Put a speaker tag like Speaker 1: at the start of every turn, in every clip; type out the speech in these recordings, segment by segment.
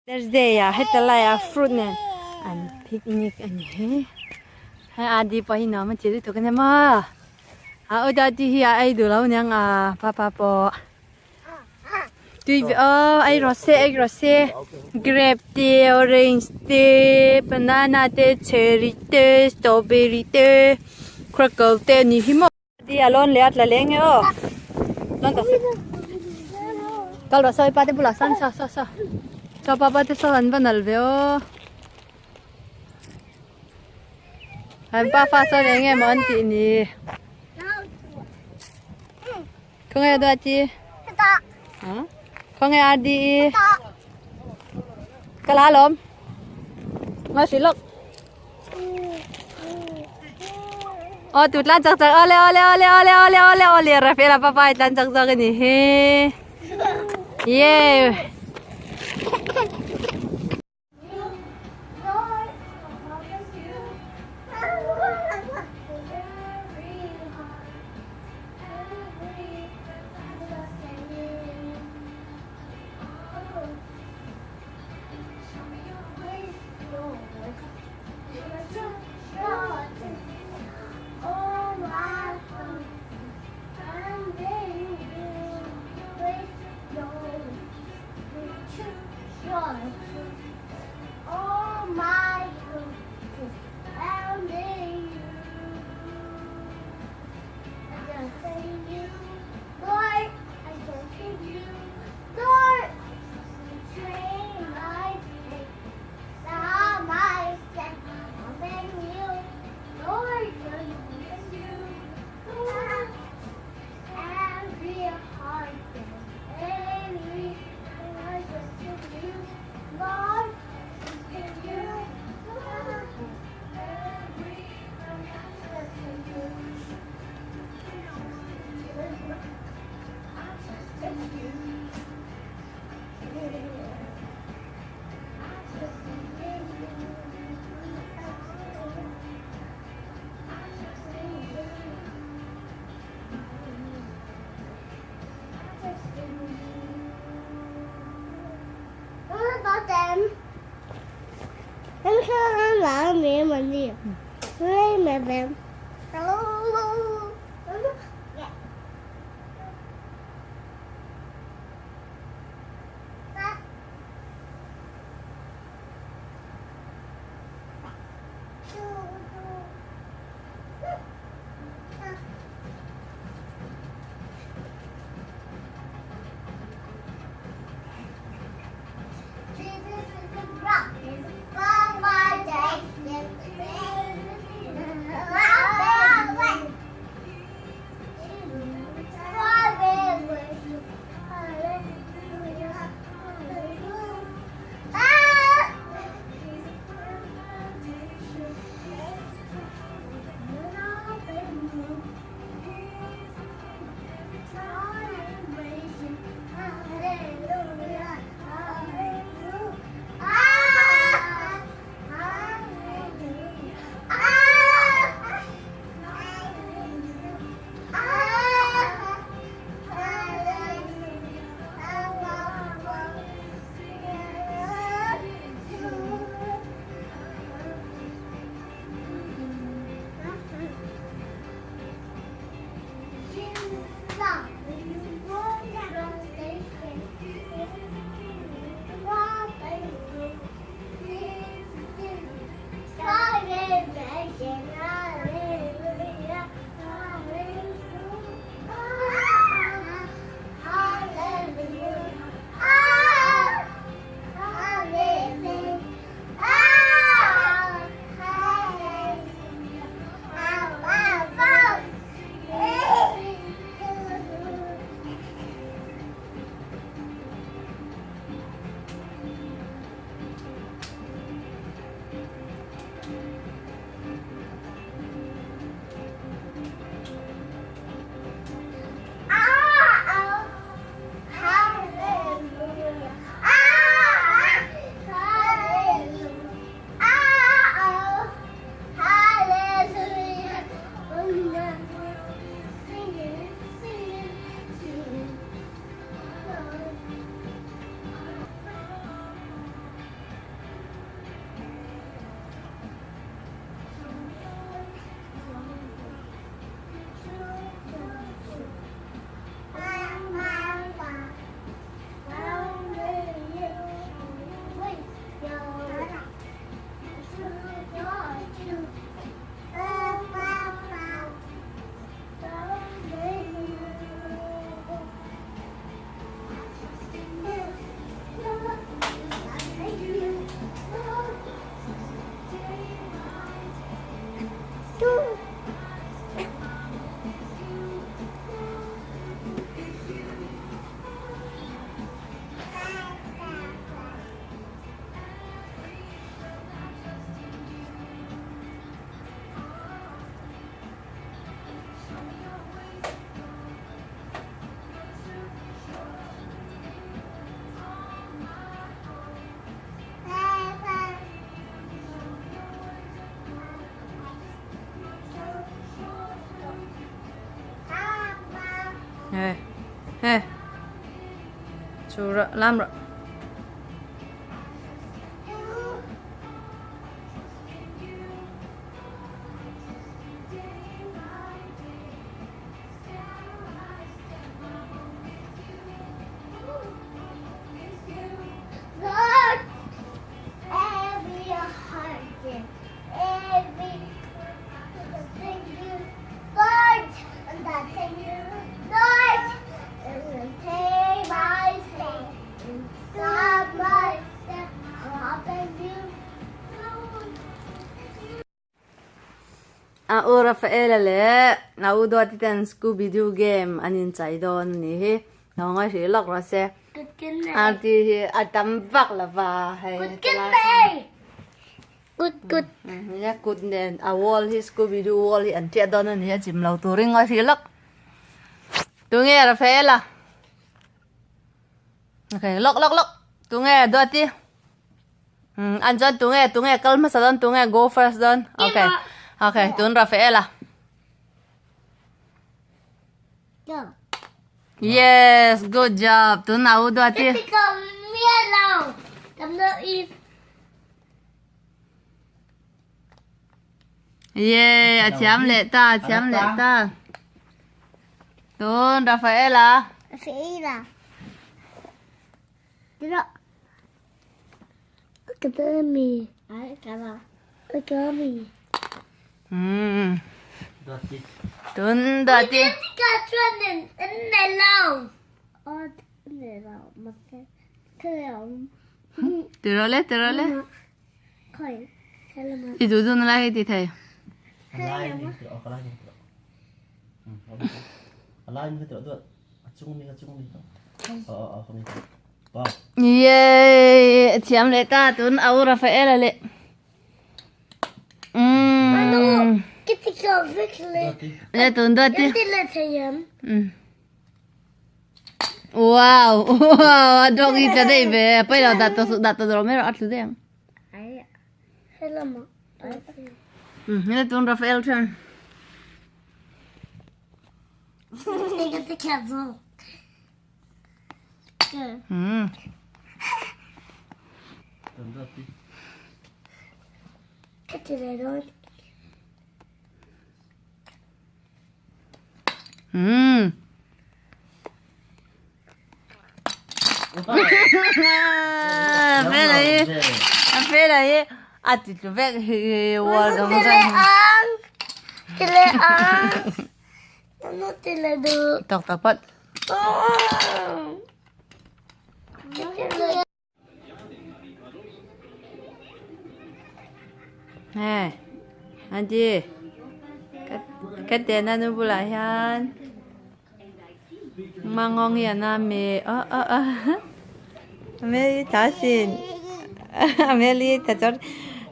Speaker 1: Thursday ya, hetala ya fruit nen, an picnic an he. Hai adi pa hina ma chiri to kene ma. Udah di ya ai du lau nyang papa po. Tui ai rose, grape tea, orange tea, banana tea, cherry tea, strawberry tea, crackle tea ni himo. Di alon lihat la lenge o. Lon ta. Kalau soi pa te bula san sa. Cho papa te so an banal veo. An pa fa so lenge mon ti ni. Không nghe đâu chị? Hả? Không nghe đi? Cái lá lồm? Mà xí lộc. Tụt lan chắc ole. Rafaela papa lan chắc cái này. Yeah.
Speaker 2: Em không là mẹ mình đi. Với mẹ em.
Speaker 1: Hey. Chú rồi, làm rồi.
Speaker 2: Lord, every heart, every thing you, Lord, and that thing you, Lord, and will take my hand and stop my step, open you.
Speaker 1: Rafaela le, na u do titan Scooby Doo game anin chai don ni hi. Na nga si lok ra se.
Speaker 2: Good goodness.
Speaker 1: Ti atam vak la va hai.
Speaker 2: Good goodness. Good.
Speaker 1: Ya good nen a wall hi Scooby Doo wall hi an tia don ni ha chim lo tu ring nga si lok. Tu nghe Rafaela. Okay, lok. Tu nghe do ti. An jan tu nghe kalma sa don tu nghe go first don. Okay, tun Rafaela.
Speaker 2: Go.
Speaker 1: Yes, good job. Tun au do ti.
Speaker 2: It's become yellow. I'm not eat.
Speaker 1: Yeah, chấm lệ ta. Tun Rafaela.
Speaker 2: Feira. Look at me. Look at me.
Speaker 1: Tun do ti.
Speaker 2: Got running in the long. Oh, in the long. Mà cái
Speaker 1: Từ rồi lệ.
Speaker 2: Khởi. Hay là mà.
Speaker 1: Thì tụi tun lại thì thầy. Yeah, chấm lệ ta tun au Rafaela lệ.
Speaker 2: Get the go quickly.
Speaker 1: Lệ tun do ti.
Speaker 2: Get the letter him.
Speaker 1: Wow, dog eat today be. Pwede dato Romero at today.
Speaker 2: Hay là mà.
Speaker 1: Lệ tun Rafael turn.
Speaker 2: Get the castle. Good. Get the letter. Phê này à thì tụi bé thì qua đồng dân Tele ang. Ano tele do?
Speaker 1: tóc tapat nè anh chị cái tiền anh nu bula hian mang ngon hiền à mẹ mẹ thả xin mẹ li thả chót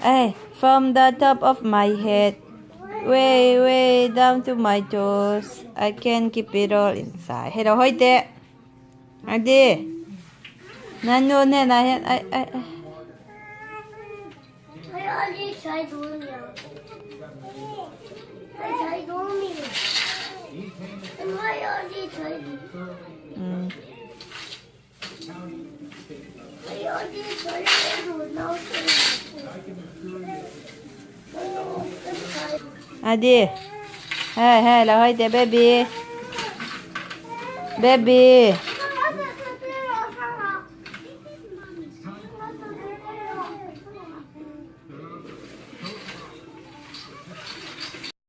Speaker 1: hey from the top of my head way down to my toes I can keep it all inside hey đâu hỏi thế anh đi nanu nè na hian ai
Speaker 2: I already tried doing it. I tried doing it. And I already tried it. I already tried it. Now
Speaker 1: Adi, hey, là hỏi thế baby.